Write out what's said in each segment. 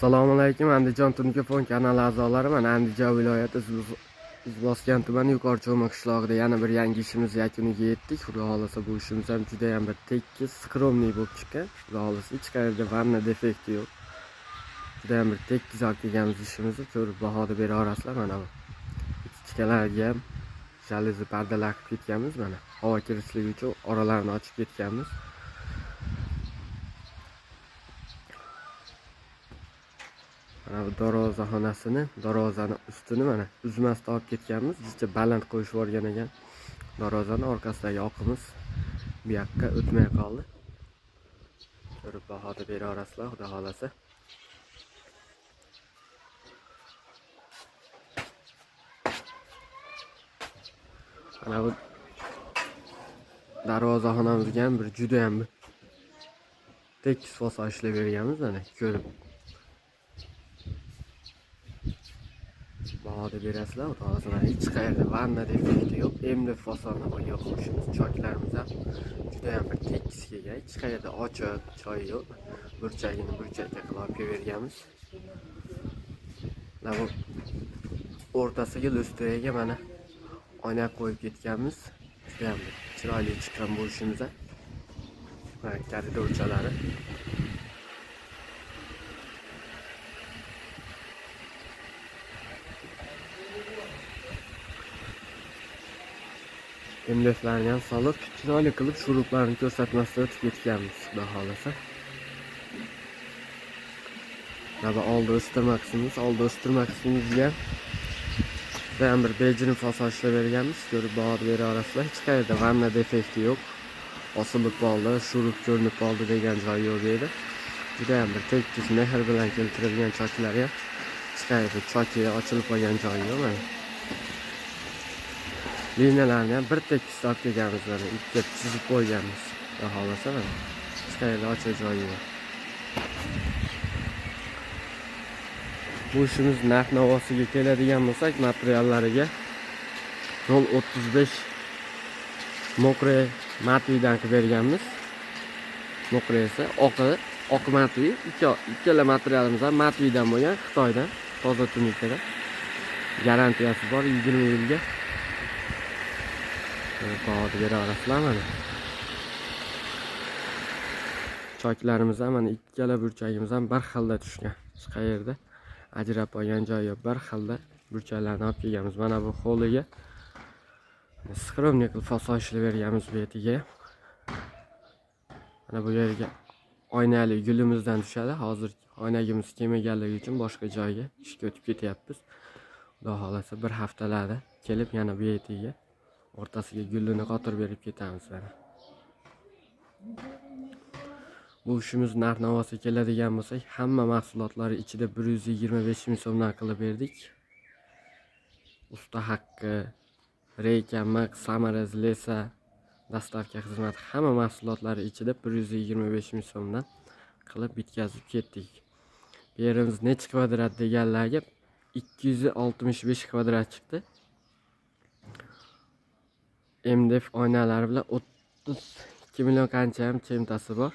Assalomu alaykum, Andijon Tunikafon kanali a'zolari. Mana Andijon viloyati Izboskan tumani Yuqori-Cho'ma qishlog'ida yana bir yangi ishimiz yakuniga yetdik. Xudo xolasa bu ishimiz ham juda ham bir tekis, skromniy bo'lib chiqqan. Xudo xolasa hech qayerda vanna defekti yo'q. Juda ham bir tekis olib kelganmiz ishimizni ko'rib bahoda bera olasizlar. Mana bu ichkalarga ham jaluzi pardalar qilib ketganmiz. Mana havo kirishligi uchun oralarini ochib ketganmiz. Mana bu darvozaxonasini, darvozani ustini mana uzmasdan olib ketganmiz. Jicha baland qo'yib yuborgan ekan. Darvozani orqasidagi oqimiz bu yoqqa o'tmay qoldi. Ko'rib bahoda bera olasizlar, xudo xolasa. Mana bu darvozaxonamizga ham bir juda ham tekis fasol ishlab berganmiz. Mana ko'rib bahoda berasizlar. Hozir hech qayerda vanna defekti yo'q. MDF fasolni qo'ygan qo'shimiz. Choklarimiz ham juda ham bir tekis kelgan. Hech qayerda ochiq choy yo'q. Burchagini burchakka qilib berganmiz. Mana bu o'rtasiga lustraga mana oyna qo'yib ketganmiz. Juda ham chiroyli chiqqan bu ishimizdan. Mana koridorchalari. MDF'larni ham solib, chiroyli qilib shuruplarni ko'rsatmasdan o'tib ketganmiz, xudo xolasa. Mana oldi o'stirma qismimiz, oldi o'stirma qismimizga juda ham bir bejirim fasol ishlab berganmiz. Ko'rib bahoda bera olasizlar. Hech qayerda vanna defekti yo'q. Osilib qoldi, shurup ko'rinib qoldi degan joy yo'q edi. Juda ham bir tekis mehr bilan keltirilgan choklar ham hech qayerda choki ochilib qolgan joyi yo'q. Mana liniyalarni ham bir tekis olib kelganmiz, mana ikki chizib qo'yganmiz. Xudo xolasa mana hech qayerda ochiq joyi yo'q. Bu ishimiz narx-navosiga keladigan bo'lsak, materiallariga 0.35 mokre matvidan qilib berganmiz. Mokre esa oq matvi. Ikkala materialimiz ham matvidan bo'lgan, Xitoydan, toza tunikadan. Garantiyasi bor 20 yilga. Bahoda bera olasizlar mana. Choklarimiz ham mana ikkala burchagimiz ham bir xilda tushgan. Hech qayerda ajrab qolgan joyi yo'q. Bir xilda burchaklarni olib kelganmiz. Mana bu holiga skromniy qilib fasol ishlab berganmiz bu yetiga. Mana bu yerga oynali gulimizdan tushadi. Hozir oynagimiz kelmaganligi uchun boshqa joyga ishga o'tib ketyapmiz. Xudo xolasa bir haftalarda kelib yana bu yetiga o'rtasiga gulini qotirib berib ketamiz mana. Bu ishimiz narx-navosi keladigan bo'lsak, hamma mahsulotlari ichida 125 ming so'mdan qilib berdik. Usta haqqi, Reyka, Max, Samaraz, Lesa, dastavka xizmati hamma mahsulotlari ichida 125 ming so'mdan qilib bitkazib ketdik. Bu yerimiz necha kvadrat deganlarga 265 kvadrat chiqdi. MDF oynalari bilan 32 million qancha ham chemtasi bor.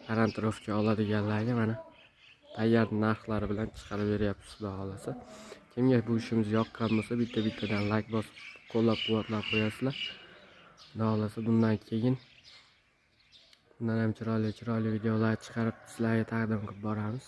Garantirovka oladiganlarga mana tayyor narxlari bilan chiqarib beryapmiz, xudo xolasa. Kimga bu ishimiz yoqqan bo'lsa, bittadan like bosib, qo'llab-quvvatlab qo'yasizlar. Xudo xolasa bundan keyin bundan ham chiroyli videolar chiqarib sizlarga taqdim qilib boramiz.